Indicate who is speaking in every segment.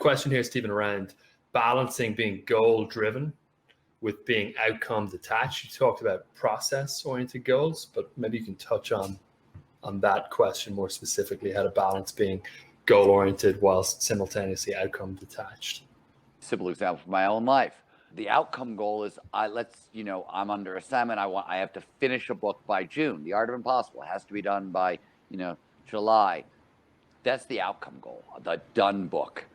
Speaker 1: question here, Stephen, around balancing being goal-driven with being outcome detached. You talked about process-oriented goals, but maybe you can touch on that question more specifically, how to balance being goal-oriented whilst simultaneously outcome detached.
Speaker 2: Simple example from my own life. The outcome goal is I'm under assignment. I have to finish a book by June. The Art of Impossible has to be done by, July. That's the outcome goal, the done book.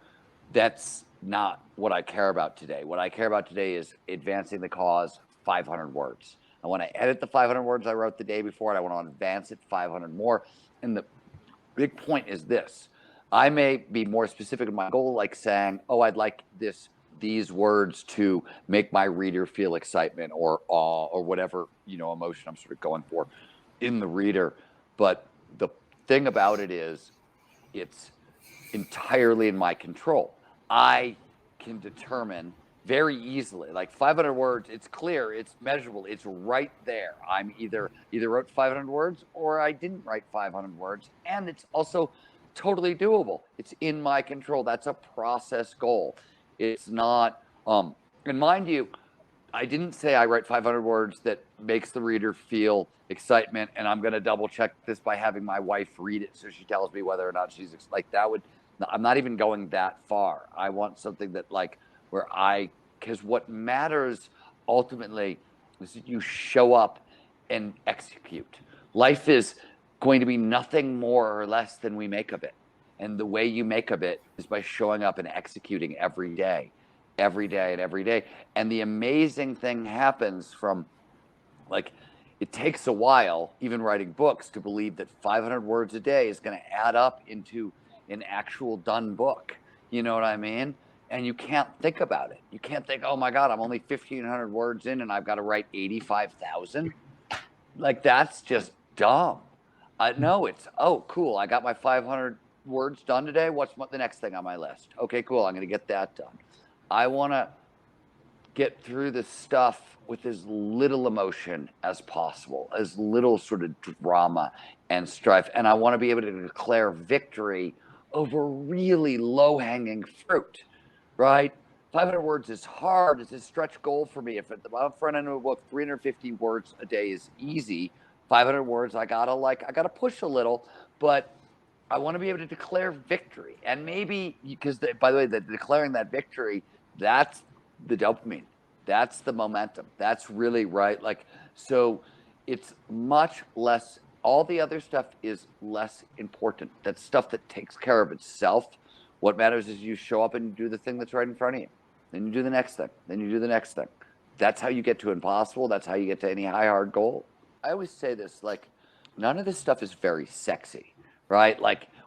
Speaker 2: That's not what I care about today. What I care about today is advancing the cause 500 words. I want to edit the 500 words I wrote the day before, and I want to advance it 500 more. And the big point is this. I may be more specific in my goal, like saying, I'd like these words to make my reader feel excitement or awe or whatever, emotion I'm sort of going for in the reader. But the thing about it is it's entirely in my control. I can determine very easily, like 500 words, it's clear, it's measurable, it's right there. I'm either wrote 500 words or I didn't write 500 words. And it's also totally doable. It's in my control. That's a process goal. It's not, and mind you, I didn't say I write 500 words that makes the reader feel excitement, and I'm going to double check this by having my wife read it so she tells me whether or not she's like that would. I'm not even going that far. I want something that because what matters ultimately is that you show up and execute. Life is going to be nothing more or less than we make of it. And the way you make of it is by showing up and executing every day. And the amazing thing happens from, it takes a while, even writing books, to believe that 500 words a day is going to add up into an actual done book. You know what I mean? And you can't think about it. You can't think, oh my God, I'm only 1,500 words in and I've got to write 85,000. That's just dumb. No, it's, cool. I got my 500 words done today. What's the next thing on my list? Okay, cool. I'm going to get that done. I want to get through this stuff with as little emotion as possible, as little sort of drama and strife. And I want to be able to declare victory over really low-hanging fruit, right? 500 words is hard. It's a stretch goal for me. If at the front end of a book, 350 words a day is easy. 500 words, I gotta push a little, but I want to be able to declare victory. And maybe, because by the way, declaring that victory, that's the dopamine. That's the momentum. That's really right. So it's much less, all the other stuff is less important. That's stuff that takes care of itself. What matters is you show up and you do the thing that's right in front of you. Then you do the next thing. Then you do the next thing. That's how you get to impossible. That's how you get to any hard goal. I always say this, none of this stuff is very sexy, right?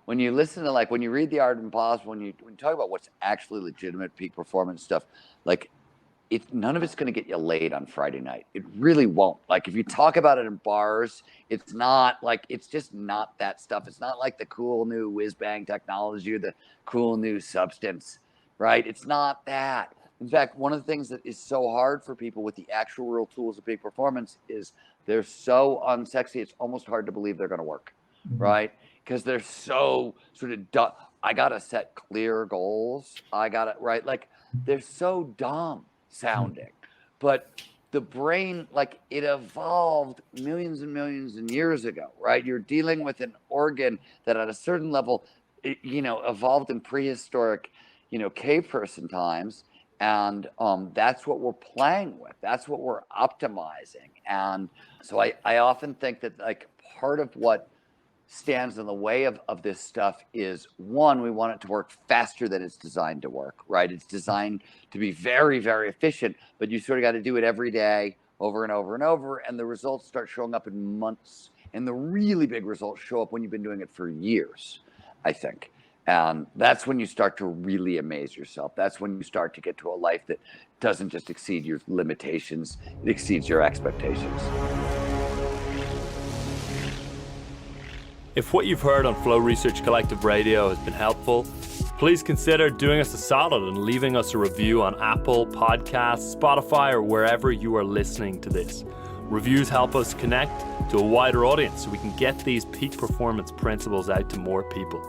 Speaker 2: When you listen to, when you read The Art of Impossible, when you talk about what's actually legitimate peak performance stuff, none of it's going to get you laid on Friday night. It really won't. If you talk about it in bars, it's not it's just not that stuff. It's not like the cool new whiz-bang technology or the cool new substance, right? It's not that. In fact, one of the things that is so hard for people with the actual real tools of peak performance is they're so unsexy, it's almost hard to believe they're going to work, right? Because they're so sort of dumb. I got to set clear goals. I got to, right? They're so dumb sounding. But the brain, it evolved millions and millions of years ago, right? You're dealing with an organ that at a certain level, evolved in prehistoric, cave person times. And that's what we're playing with. That's what we're optimizing. And so I often think that part of what stands in the way of this stuff is, one, we want it to work faster than it's designed to work, right? It's designed to be very, very efficient, but you sort of got to do it every day over and over and over. And the results start showing up in months. And the really big results show up when you've been doing it for years, I think. And that's when you start to really amaze yourself. That's when you start to get to a life that doesn't just exceed your limitations, it exceeds your expectations.
Speaker 1: If what you've heard on Flow Research Collective Radio has been helpful, please consider doing us a solid and leaving us a review on Apple Podcasts, Spotify, or wherever you are listening to this. Reviews help us connect to a wider audience so we can get these peak performance principles out to more people.